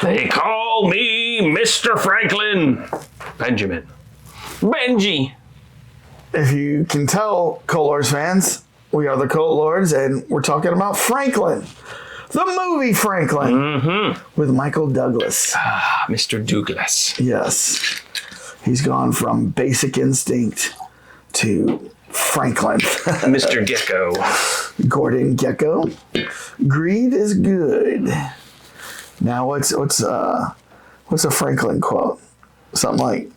They call me Mr. Franklin. Benjamin. Benji. If you can tell, Colt Lords fans, we are the Colt Lords, and we're talking about Franklin. The movie Franklin with Michael Douglas. Mr. Douglas. Yes. He's gone from Basic Instinct to Franklin. Mr. Gecko. Gordon Gecko. Greed is good. Now what's a Franklin quote? Something like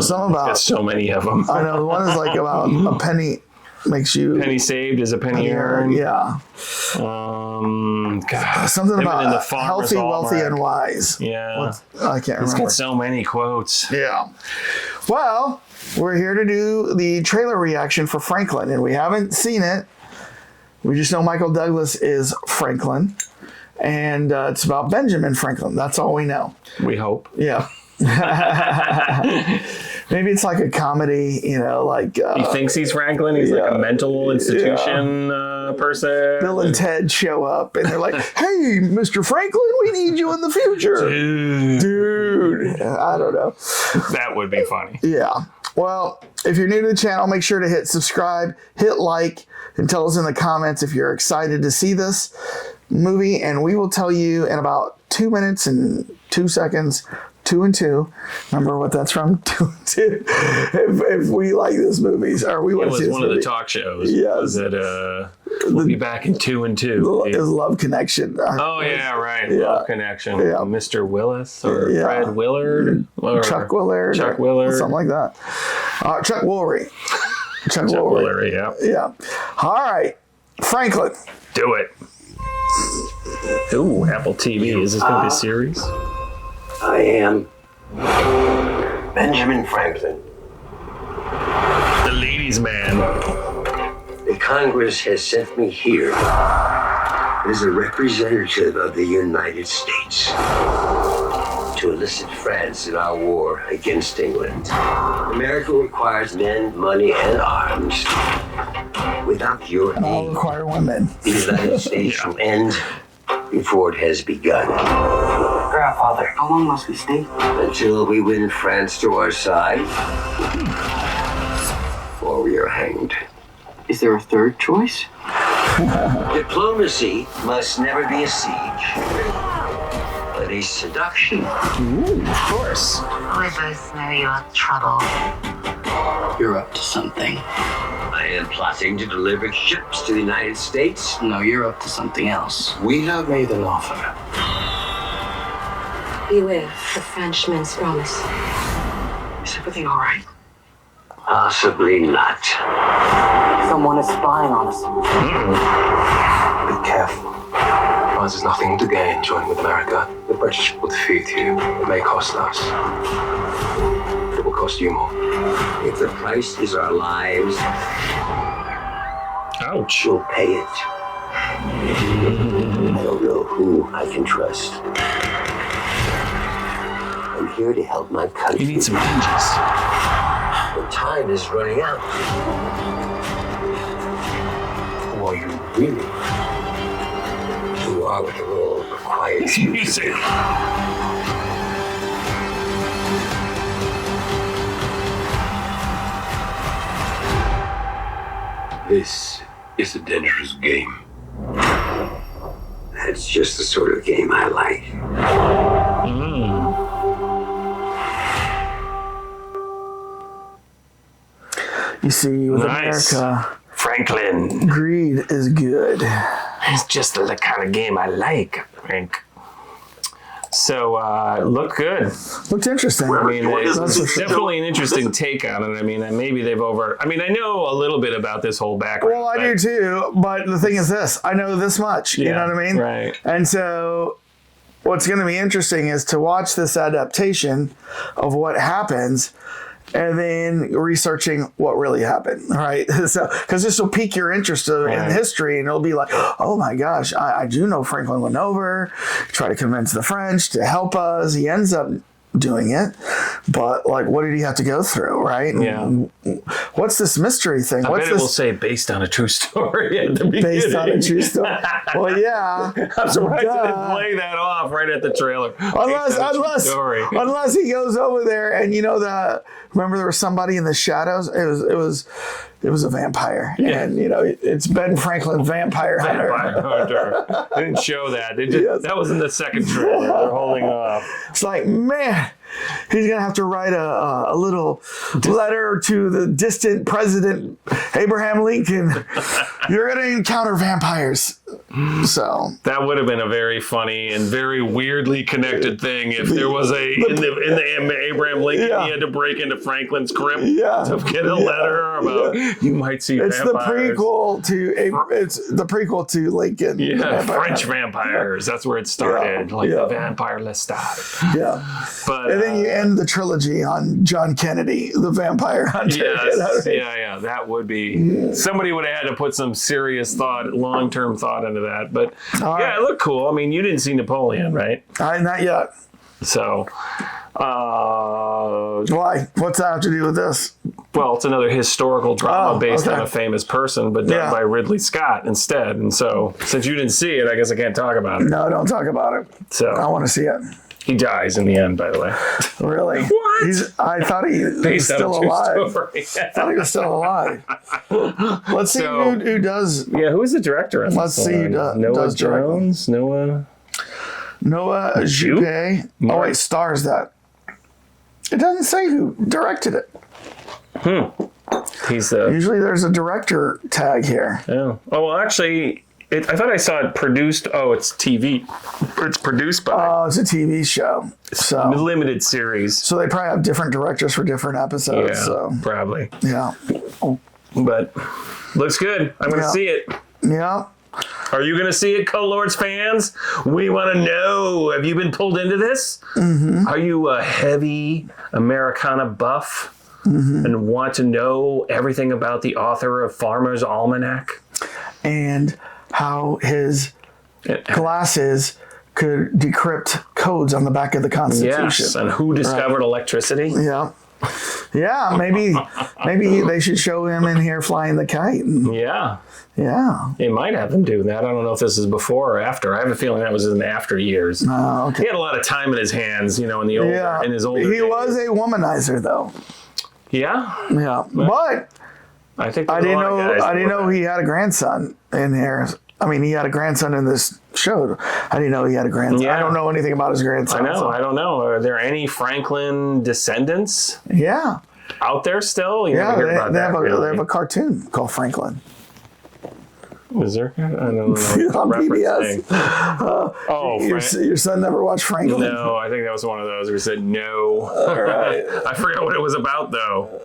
something about. Got so many of them. I know the one is like about a penny makes you penny saved is a penny earned. Yeah. God, something about healthy, wealthy, and wise. Yeah. I can't remember. He's got so many quotes. Yeah. Well, we're here to do the trailer reaction for Franklin, and we haven't seen it. We just know Michael Douglas is Franklin, and it's about Benjamin Franklin. That's all we know. We hope. Yeah. Maybe it's like a comedy, like... he thinks he's Franklin. He's like a mental institution person. Bill and Ted show up, and they're like, hey, Mr. Franklin, we need you in the future. Dude. I don't know. That would be funny. Yeah. Well, if you're new to the channel, make sure to hit subscribe, hit like, and tell us in the comments if you're excited to see this movie, and we will tell you in about 2 minutes and 2 seconds, 2 and 2. Remember what that's from? 2 and 2. If we like this movie, or we want to see this movie. It was one of the talk shows. Yes. Was it, we'll be back in 2 and 2. It was Love Connection. Oh, yeah, right. Yeah. Love Connection. Yeah. Mr. Willis or Fred Willard. Or Chuck Willard. Chuck Willard. Something like that. Chuck Woolery. Chuck Woolery, yeah. Yeah. All right. Franklin. Do it. Ooh, Apple TV. Is this going to be a series? I am Benjamin Franklin. The ladies' man. The Congress has sent me here as a representative of the United States to elicit France in our war against England. America requires men, money, and arms. Without your aid, I'll require women. The United States will end before it has begun. Grandfather, how long must we stay? Until we win France to our side, or we are hanged. Is there a third choice? Diplomacy must never be a siege, but a seduction. Ooh, of course. We both know you're trouble. You're up to something. I am plotting to deliver ships to the United States. No, you're up to something else. We have made an offer. Beware the Frenchman's promise. Is everything all right? Possibly not. Someone is spying on us. Be careful. France has nothing to gain joining with America. The British will defeat you. It may cost us. It will cost you more. If the price is our lives, ouch, we'll pay it. I don't know who I can trust. I'm here to help my country. You need some hinges. But time is running out. Who are you really? You are what the role requires you to be. This is a dangerous game. That's just the sort of game I like. You see, with Nice. America, Franklin. greed is good. It's just the kind of game I like, Frank. So, looked good. Looked interesting. I mean, it's That's for sure. definitely an interesting take on it. I mean, maybe they've I know a little bit about this whole background. Well, I do too, but the thing is this, I know this much, you know what I mean? Right. And so what's going to be interesting is to watch this adaptation of what happens and then researching what really happened, right? So, because this will pique your interest in history, and it'll be like, oh my gosh, I do know Franklin went over, try to convince the French to help us. He ends up doing it, but like, what did he have to go through, right? Yeah. What's this mystery thing? I What's bet it this will say based on a true story at the beginning. based on a true story? Well, yeah. I'm surprised they didn't Duh. play that off right at the trailer. Unless he goes over there and remember there was somebody in the shadows. It was a vampire, and it's Ben Franklin, Vampire Hunter. Vampire Hunter. They didn't show that. That was in the second trailer. They're holding off. It's like, man, he's gonna have to write a little letter to the distant President Abraham Lincoln. You're gonna encounter vampires. So that would have been a very funny and very weirdly connected thing if there was in the Abraham Lincoln, he had to break into Franklin's crypt to get a letter about you might see it's vampires. It's the prequel to Lincoln. Yeah, French vampires. That's where it started. The Vampire Lestat. Yeah. But and then you end the trilogy on John Kennedy, the Vampire Hunter. Yes. Yeah. That would be somebody would have had to put some serious long-term thought into that. But it looked cool. I mean, you didn't see Napoleon, right? Not yet. So, why? What's that have to do with this? Well, it's another historical drama based on a famous person, but done by Ridley Scott instead. And so, since you didn't see it, I guess I can't talk about it. No, don't talk about it. So I want to see it. He dies in the end, by the way. Really? What? I thought he was still alive. I thought he was still alive. Let's see who does. Yeah, who's the director? Let's see who does Jones. Noah Jupe. Oh wait, stars that. It doesn't say who directed it. He's usually there's a director tag here. Yeah. Oh well, actually. I thought I saw it produced. Oh, it's TV. It's produced by. Oh, it's a TV show. So limited series. So they probably have different directors for different episodes. Yeah, so probably. Yeah. But looks good. I'm going to see it. Yeah. Are you going to see it, Co-Lords fans? We want to know. Have you been pulled into this? Mm-hmm. Are you a heavy Americana buff and want to know everything about the author of Farmer's Almanac? And how his glasses could decrypt codes on the back of the Constitution. Yes, and who discovered electricity? Yeah. Yeah, maybe they should show him in here flying the kite. Yeah. Yeah. They might have him do that. I don't know if this is before or after. I have a feeling that was in the after years. Oh, okay. He had a lot of time in his hands, in his older He days. was a womanizer, though. Yeah? Yeah. But I think I didn't know he had a grandson in here. I mean, he had a grandson in this show. I didn't know he had a grandson. Yeah. I don't know anything about his grandson. I know. So. I don't know. Are there any Franklin descendants Yeah. out there still? You never hear about they that, have really. a cartoon called Franklin. Is there? I don't know. On PBS. Your son never watched Franklin? No, I think that was one of those where he said no. All right. I forgot what it was about, though.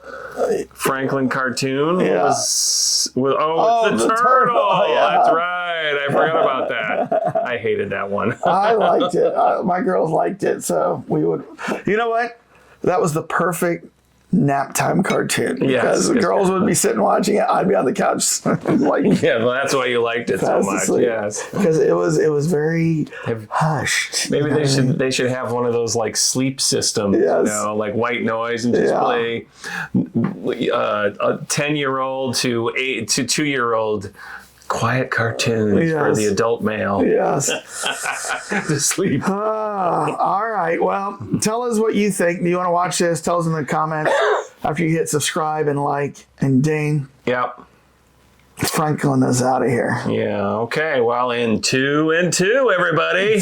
Franklin cartoon? Yeah. It's the turtle. Yeah. That's right. I forgot about that. I hated that one. I liked it. My girls liked it, so we would. You know what? That was the perfect nap time cartoon because the girls would be sitting watching it. I'd be on the couch, that's why you liked it so much. Yes, because it was very hushed. Maybe they should have one of those like sleep systems, like white noise, and just play a 10-year-old to 2-year-old. Quiet cartoons for the adult male. Yes. To sleep. All right. Well, tell us what you think. Do you want to watch this? Tell us in the comments after you hit subscribe and like and ding. Yep. Franklin is out of here. Yeah. Okay. Well, in 2 and 2, everybody.